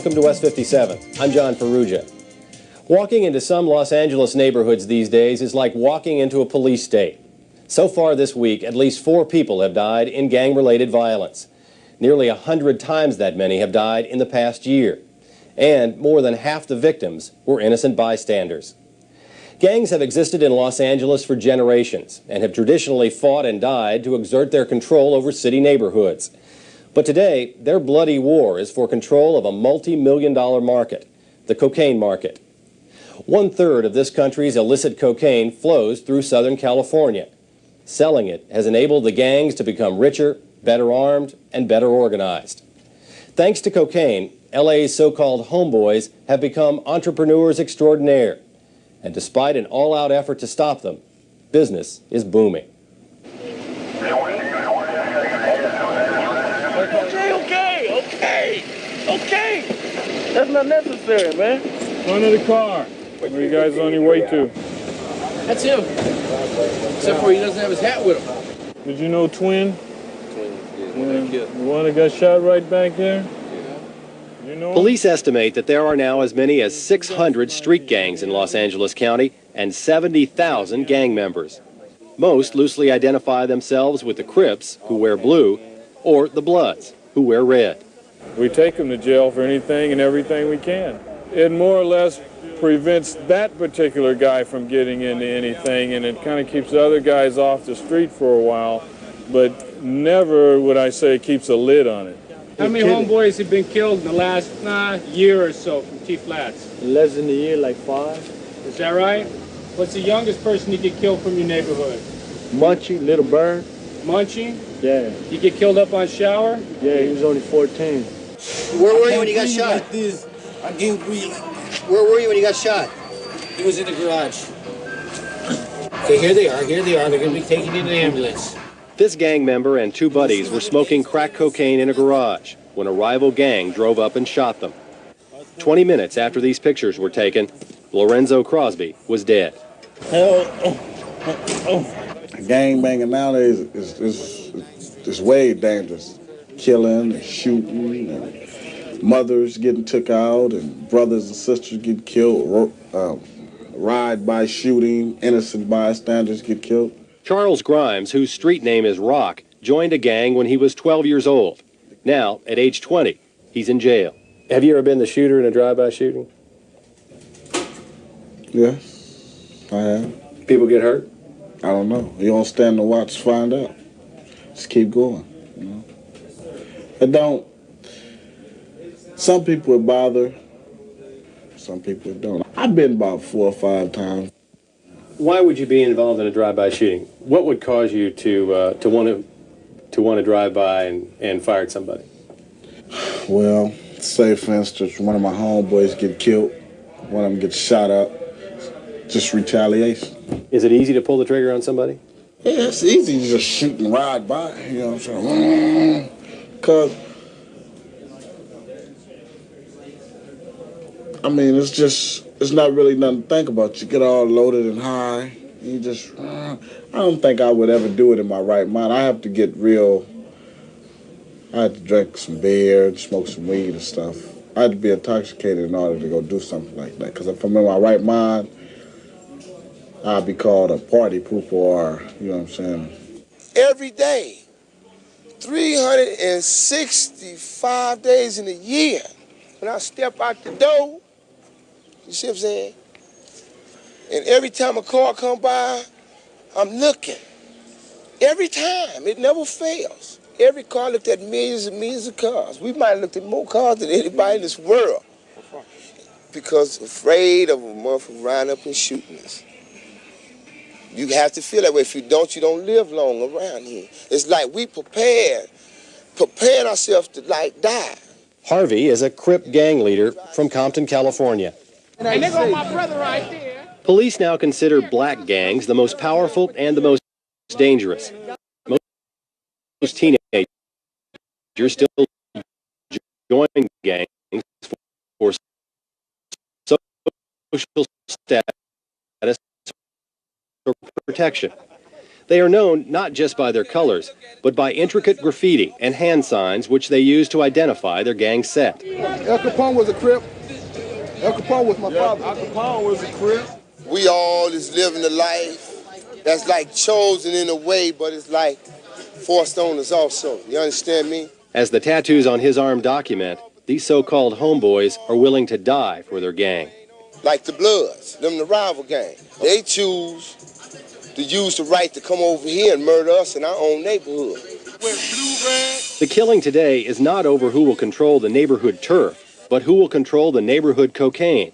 Welcome to West 57. I'm John Ferrugia. Walking into some Los Angeles neighborhoods these days is like walking into a police state. So far this week, at least 4 people have died in gang-related violence. Nearly 100 times that many have died in the past year. And more than half the victims were innocent bystanders. Gangs have existed in Los Angeles for generations and have traditionally fought and died to exert their control over city neighborhoods. But today, their bloody war is for control of a multi-million-dollar market, the cocaine market. 1/3 of this country's illicit cocaine flows through Southern California. Selling it has enabled the gangs to become richer, better armed, and better organized. Thanks to cocaine, LA's so-called homeboys have become entrepreneurs extraordinaire. And despite an all-out effort to stop them, business is booming. Okay. That's not necessary, man. Go into the car. Where are you guys on your way to? That's him. Except for he doesn't have his hat with him. Did you know Twin? Twin, yeah. The one that got shot right back there? Yeah. You know him? Police estimate that there are now as many as 600 street gangs in Los Angeles County and 70,000 gang members. Most loosely identify themselves with the Crips, who wear blue, or the Bloods, who wear red. We take them to jail for anything and everything we can. It more or less prevents that particular guy from getting into anything, and it kind of keeps the other guys off the street for a while, but never would I say keeps a lid on it. How many homeboys have been killed in the last year or so from T Flats? Less than a year, like 5. Is that right? What's the youngest person to get killed from your neighborhood? Munchie, Little Bird. Munchie? Yeah. You get killed up on Shower? Yeah, he was only 14. Where were you when you got shot? Like this. I can't breathe like this. Where were you when you got shot? He was in the garage. Okay, here they are. They're going to be taken in an ambulance. This gang member and 2 buddies were smoking crack cocaine in a garage when a rival gang drove up and shot them. 20 minutes after these pictures were taken, Lorenzo Crosby was dead. Gang banging nowadays is way dangerous. Killing and shooting, and mothers getting took out, and brothers and sisters get killed. Ride-by shooting, innocent bystanders get killed. Charles Grimes, whose street name is Rock, joined a gang when he was 12 years old. Now, at age 20, he's in jail. Have you ever been the shooter in a drive-by shooting? Yes, I have. People get hurt? I don't know. You don't stand to watch to find out. Just keep going, you know. It don't. Some people it bother. Some people it don't. I've been about 4 or 5 times. Why would you be involved in a drive-by shooting? What would cause you to want to drive by and fire at somebody? Well, say for instance, one of my homeboys get killed, one of them gets shot up. Just retaliation. Is it easy to pull the trigger on somebody? Yeah, it's easy to just shoot and ride by. You know what I'm saying? Because I mean, it's not really nothing to think about. You get all loaded and high. You just, I don't think I would ever do it in my right mind. I have to get real, I have to drink some beer and smoke some weed and stuff. I have to be intoxicated in order to go do something like that. Because if I'm in my right mind, I'll be called a party pooper or, you know what I'm saying? Every day, 365 days in a year, when I step out the door, you see what I'm saying? And every time a car come by, I'm looking. Every time, it never fails. Every car looked at millions and millions of cars. We might have looked at more cars than anybody in this world. Because afraid of a motherfucker riding up and shooting us. You have to feel that way. If you don't live long around here. It's like we preparing ourselves to like die. Harvey is a Crip gang leader from Compton, California. And they got my brother right there. Police now consider black gangs the most powerful and the most dangerous. Most teenagers still join gangs for social status or protection. They are known not just by their colors, but by intricate graffiti and hand signs which they use to identify their gang set. El Capone was a Crip. El Capone was my father. Al Capone was a Crip. We all is living a life that's like chosen in a way, but it's like forced on us also. You understand me? As the tattoos on his arm document, these so-called homeboys are willing to die for their gang. Like the Bloods, them the rival gang. They choose to use the right to come over here and murder us in our own neighborhood. The killing today is not over who will control the neighborhood turf, but who will control the neighborhood cocaine.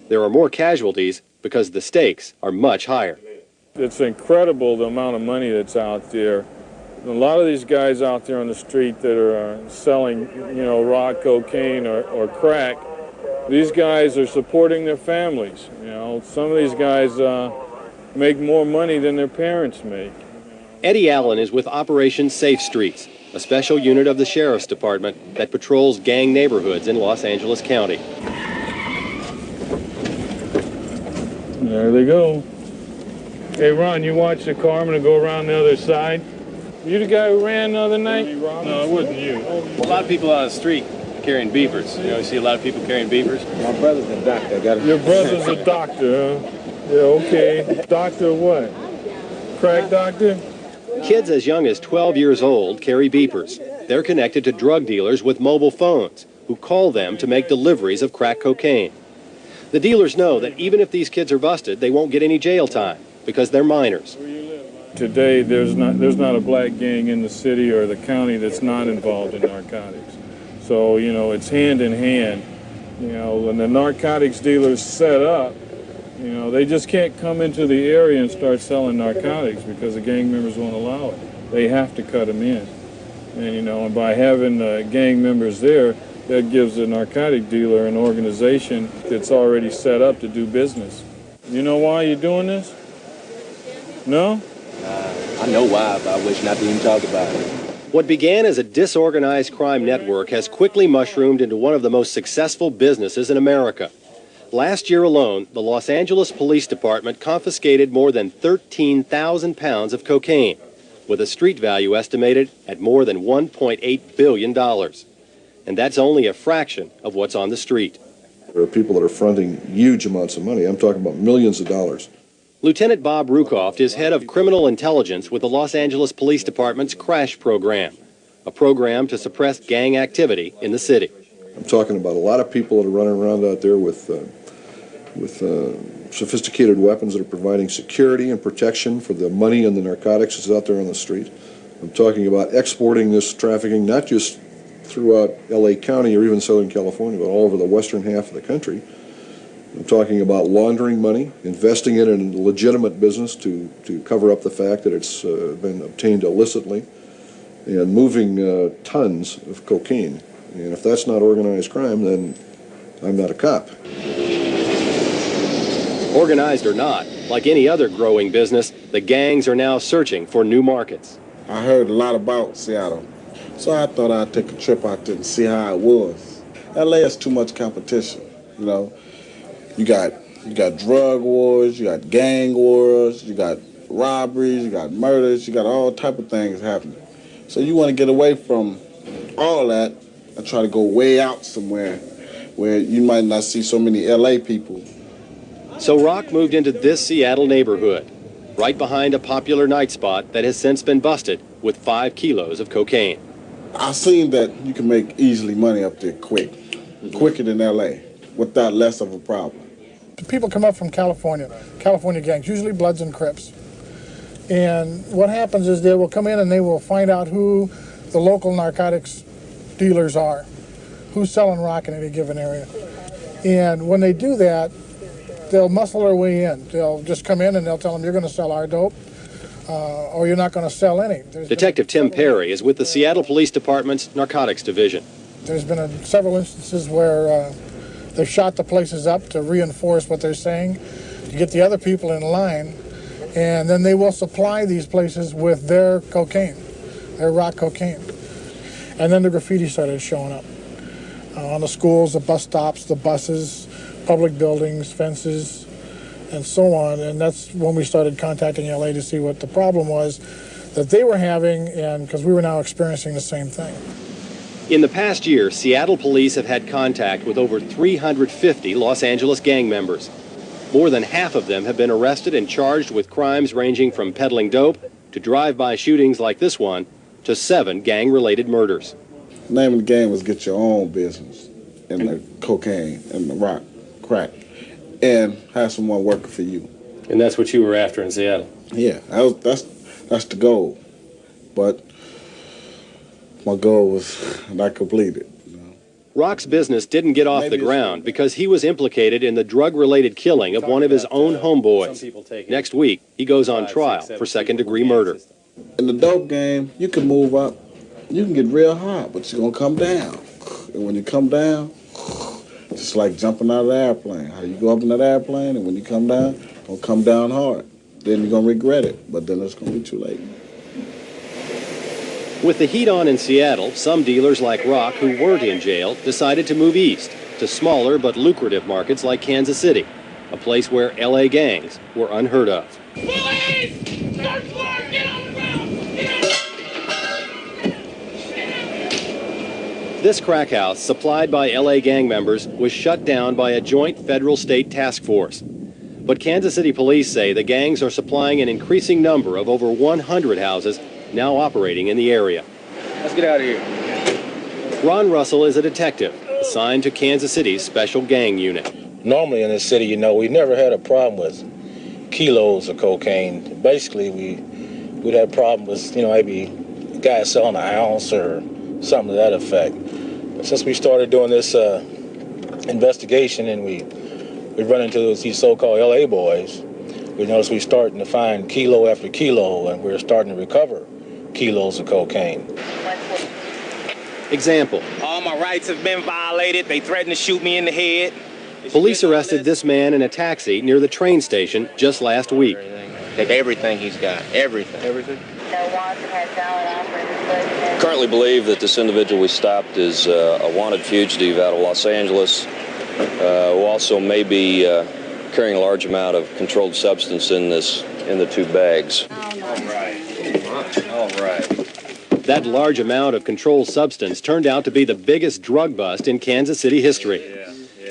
There are more casualties because the stakes are much higher. It's incredible the amount of money that's out there. A lot of these guys out there on the street that are selling, rock, cocaine, or crack, these guys are supporting their families. Some of these guys make more money than their parents make. Eddie Allen is with Operation Safe Streets, a special unit of the Sheriff's Department that patrols gang neighborhoods in Los Angeles County. There they go. Hey, Ron, you watch the car? I'm going to go around the other side. You the guy who ran the other night? No, it wasn't you. A lot of people on the street carrying beepers. You see a lot of people carrying beepers. My brother's a doctor. Your brother's a doctor, huh? Yeah, okay. Doctor what? Crack doctor? Kids as young as 12 years old carry beepers. They're connected to drug dealers with mobile phones who call them to make deliveries of crack cocaine. The dealers know that even if these kids are busted, they won't get any jail time because they're minors. Today, there's not a black gang in the city or the county that's not involved in narcotics. So, it's hand in hand. When the narcotics dealers set up, they just can't come into the area and start selling narcotics because the gang members won't allow it. They have to cut them in. And by having gang members there, that gives the narcotic dealer an organization that's already set up to do business. You know why you're doing this? No? I know why, but I wish not to even talk about it. What began as a disorganized crime network has quickly mushroomed into one of the most successful businesses in America. Last year alone, the Los Angeles Police Department confiscated more than 13,000 pounds of cocaine, with a street value estimated at more than $1.8 billion. And that's only a fraction of what's on the street. There are people that are fronting huge amounts of money. I'm talking about millions of dollars. Lieutenant Bob Rukoff is head of criminal intelligence with the Los Angeles Police Department's CRASH program, a program to suppress gang activity in the city. I'm talking about a lot of people that are running around out there with sophisticated weapons that are providing security and protection for the money and the narcotics that's out there on the street. I'm talking about exporting this trafficking not just throughout LA County or even Southern California, but all over the western half of the country. I'm talking about laundering money, investing it in a legitimate business to cover up the fact that it's been obtained illicitly, and moving tons of cocaine. And if that's not organized crime, then I'm not a cop. Organized or not, like any other growing business, the gangs are now searching for new markets. I heard a lot about Seattle, so I thought I'd take a trip out there and see how it was. LA is too much competition, You got drug wars, you got gang wars, you got robberies, you got murders, you got all type of things happening. So you want to get away from all that and try to go way out somewhere where you might not see so many LA people. So Rock moved into this Seattle neighborhood, right behind a popular night spot that has since been busted with 5 kilos of cocaine. I've seen that you can make easily money up there quicker than LA, without less of a problem. People come up from California gangs, usually Bloods and Crips. And what happens is they will come in and they will find out who the local narcotics dealers are, who's selling rock in any given area. And when they do that, they'll muscle their way in. They'll just come in and they'll tell them, you're going to sell our dope, or you're not going to sell any. Detective Tim Perry is with the Seattle Police Department's Narcotics Division. There's been several instances where they've shot the places up to reinforce what they're saying, to get the other people in line, and then they will supply these places with their cocaine, their rock cocaine. And then the graffiti started showing up on the schools, the bus stops, the buses, public buildings, fences, and so on. And that's when we started contacting LA to see what the problem was that they were having, and because we were now experiencing the same thing. In the past year, Seattle police have had contact with over 350 Los Angeles gang members. More than half of them have been arrested and charged with crimes ranging from peddling dope to drive-by shootings like this one to 7 gang-related murders. The name of the game was get your own business in the cocaine and the rock, crack, and have someone working for you. And that's what you were after in Seattle? Yeah, that's the goal. But my goal was not completed. Rock's business didn't get off the ground because he was implicated in the drug-related killing of one of his own homeboys. Next week, he goes on trial for second-degree murder. In the dope game, you can move up. You can get real high, but you're going to come down. And when you come down, it's like jumping out of the airplane. How you go up in that airplane, and when you come down, it's going to come down hard. Then you're going to regret it, but then it's going to be too late. With the heat on in Seattle, some dealers like Rock who weren't in jail decided to move east to smaller but lucrative markets like Kansas City, a place where LA gangs were unheard of. Police! Search warrant! Get on the ground! This crack house, supplied by LA gang members, was shut down by a joint federal-state task force. But Kansas City police say the gangs are supplying an increasing number of over 100 houses now operating in the area. Let's get out of here. Ron Russell is a detective assigned to Kansas City's special gang unit. Normally in this city, you know, we never had a problem with kilos of cocaine. Basically, we'd have a problem with, you know, maybe a guy selling an ounce or something to that effect. But since we started doing this investigation and we run into these so-called LA boys, we noticed we're starting to find kilo after kilo, and we're starting to recover kilos of cocaine. Example. All my rights have been violated. They threatened to shoot me in the head. Police arrested this man in a taxi near the train station just last week. Take everything he's got. Everything. Everything? Currently believe that this individual we stopped is a wanted fugitive out of Los Angeles, who also may be carrying a large amount of controlled substance in the 2 bags. All right. That large amount of controlled substance turned out to be the biggest drug bust in Kansas City history.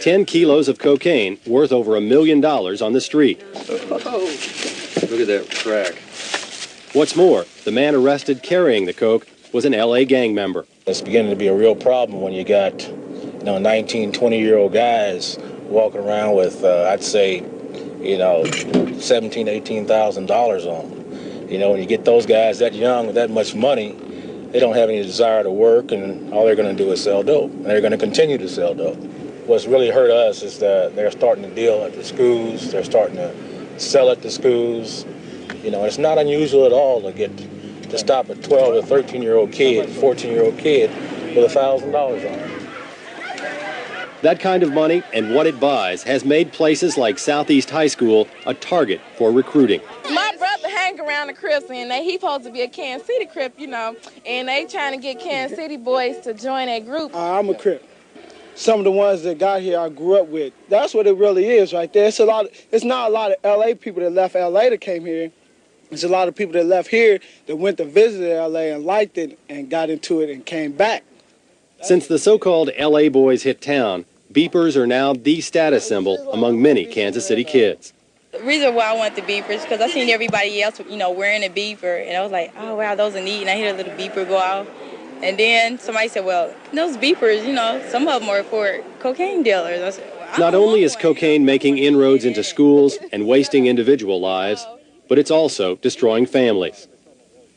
10 kilos of cocaine worth over $1 million on the street. Look at that crack. What's more, the man arrested carrying the coke was an LA gang member. It's beginning to be a real problem when you got, 19, 20-year-old guys walking around with, I'd say, $17,000, $18,000 on them. When you get those guys that young with that much money, they don't have any desire to work, and all they're going to do is sell dope. And they're going to continue to sell dope. What's really hurt us is that they're starting to deal at the schools. They're starting to sell at the schools. It's not unusual at all to stop a 12 or 13-year-old kid, 14-year-old kid with $1,000 on it. That kind of money and what it buys has made places like Southeast High School a target for recruiting. My brother hang around the Crips, and he supposed to be a Kansas City Crip, and they trying to get Kansas City boys to join that group. I'm a Crip. Some of the ones that got here I grew up with. That's what it really is right there. It's not a lot of LA people that left LA that came here. It's a lot of people that left here that went to visit LA and liked it and got into it and came back. Since the so-called LA boys hit town, beepers are now the status symbol among many Kansas City kids. The reason why I want the beepers because I seen everybody else, wearing a beeper, and I was like, oh wow, those are neat. And I hear a little beeper go off, and then somebody said, well, those beepers, some of them are for cocaine dealers. I said, well, Not only is cocaine making inroads into schools and wasting individual lives, but it's also destroying families.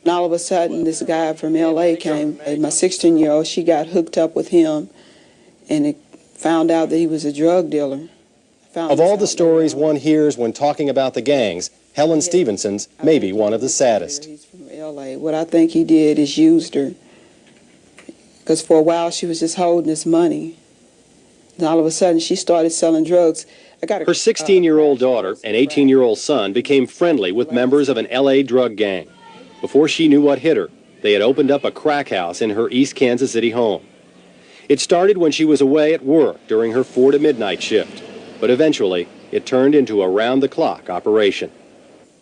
And all of a sudden, this guy from L.A. came, and my 16-year-old, she got hooked up with him, and it found out that he was a drug dealer. Of all the stories one hears when talking about the gangs, Helen Stevenson's may be one of the saddest. He's from L.A. What I think he did is used her, because for a while she was just holding his money. And all of a sudden, she started selling drugs. Her 16-year-old daughter and 18-year-old son became friendly with members of an L.A. drug gang. Before she knew what hit her, they had opened up a crack house in her East Kansas City home. It started when she was away at work during her 4 to midnight shift, but eventually it turned into a round-the-clock operation.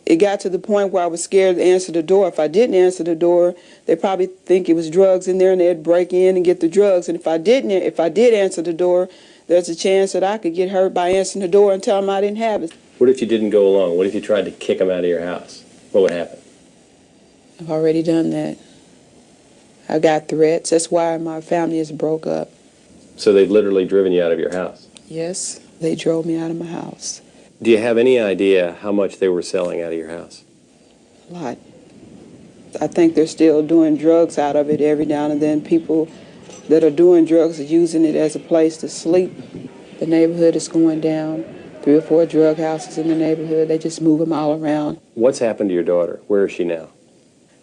It got to the point where I was scared to answer the door. If I didn't answer the door, they'd probably think it was drugs in there and they'd break in and get the drugs. And if I did answer the door, there's a chance that I could get hurt by answering the door and tell them I didn't have it. What if you didn't go along? What if you tried to kick them out of your house? What would happen? I've already done that. I got threats. That's why my family is broke up. So they've literally driven you out of your house? Yes, they drove me out of my house. Do you have any idea how much they were selling out of your house? A lot. I think they're still doing drugs out of it every now and then. People that are doing drugs are using it as a place to sleep. The neighborhood is going down. 3 or 4 drug houses in the neighborhood. They just move them all around. What's happened to your daughter? Where is she now?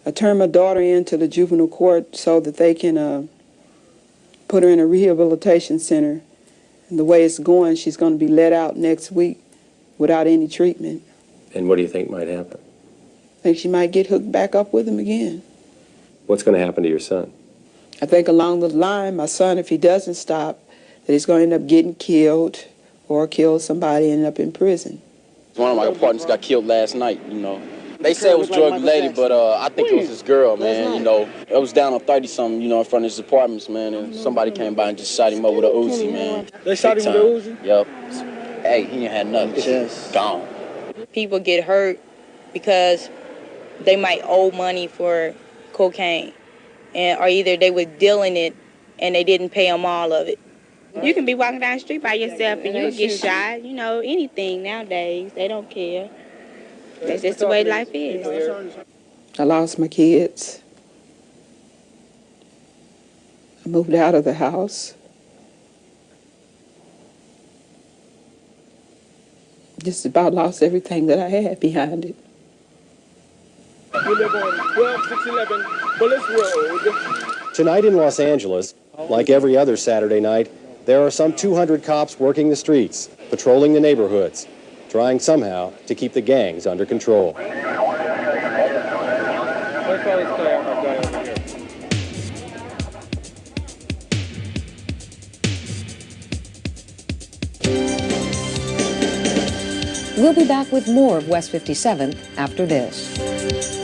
I turned my daughter into the juvenile court so that they can put her in a rehabilitation center. And the way it's going, she's going to be let out next week without any treatment. And what do you think might happen? I think she might get hooked back up with him again. What's going to happen to your son? I think along the line, my son, if he doesn't stop, that he's going to end up getting killed or kill somebody and end up in prison. One of my partners got killed last night, you know. They said it was drug related, but I think it was this girl, man, you know. It was down on 30-something, you know, in front of his apartments, man, and somebody came by and just shot him up with a Uzi, man. They shot him with a Uzi? Yep. Hey, he ain't had nothing. Just gone. People get hurt because they might owe money for cocaine, or either they were dealing it and they didn't pay them all of it. You can be walking down the street by yourself and you'll get shot. You know, anything nowadays. They don't care. That's just the way life is. I lost my kids. I moved out of the house. Just about lost everything that I had behind it. We live on 12611 Bullis Road. Tonight in Los Angeles, like every other Saturday night, there are some 200 cops working the streets, patrolling the neighborhoods, trying somehow to keep the gangs under control. We'll be back with more of West 57 after this.